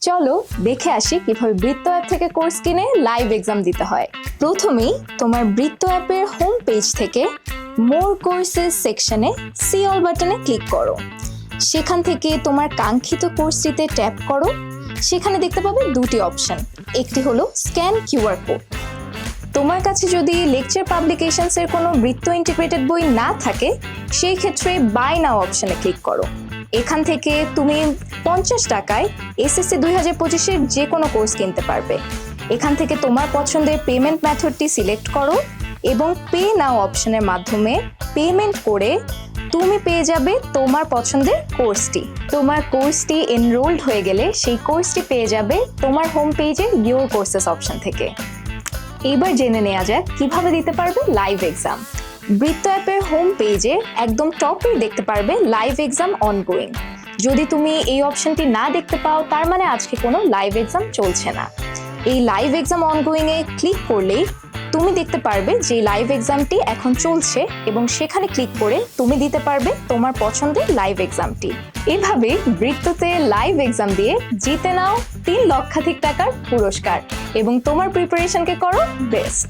চলো দেখে আসি কিভাবে বৃত্ত অ্যাপ থেকে কোর্স কিনে লাইভ এক্সাম দিতে হয়। প্রথমেই তোমার বৃত্ত অ্যাপের হোম পেজ থেকে মোর কোর্সেস সেকশনে সি অল বাটনে ক্লিক করো। সেখান থেকে তোমার কাঙ্ক্ষিত কোর্সটিতে ট্যাপ করো। সেখানে দেখতে পাবে দুটি অপশন, একটি হলো স্ক্যান কিউআর কোড। তোমার কাছে যদি লেকচার পাবলিকেশনস এর কোনো বৃত্ত ইন্টিগ্রেটেড বই না থাকে, সেই ক্ষেত্রে বাই নাও অপশনে ক্লিক করো। এখান থেকে তুমি 50 টাকায় এসএসসি 2025-এর যে কোনো কোর্স কিনতে পারবে। এখান থেকে তোমার পছন্দের পেমেন্ট মেথডটি সিলেক্ট করো এবং পে নাও অপশনের মাধ্যমে পেমেন্ট করে তুমি পেয়ে যাবে তোমার পছন্দের কোর্সটি। তোমার কোর্সটি এনরোলড হয়ে গেলে সেই কোর্সটি পেয়ে যাবে তোমার হোম পেজে ইয়োর কোর্সেস অপশন থেকে। এবার জেনে নেওয়া যাক কিভাবে দিতে পারবে লাইভ এক্সাম। বৃত্ত অ্যাপের হোম পেজে একদম টপে দেখতে পারবে লাইভ এক্সাম অনগোয়িং। যদি তুমি এই অপশনটি না দেখতে পাও, তার মানে আজকে কোনো লাইভ এক্সাম চলছে না। এই লাইভ এক্সাম অনগোয়িং এ ক্লিক করলেই তুমি দেখতে পারবে যে লাইভ এক্সামটি এখন চলছে এবং সেখানে ক্লিক করে তুমি দিতে পারবে তোমার পছন্দের লাইভ এক্সামটি। এভাবে বৃত্ততে লাইভ এক্সাম দিয়ে জিতে নাও 3 লক্ষাধিক টাকার পুরস্কার এবং তোমার প্রিপারেশনকে করো বেস্ট।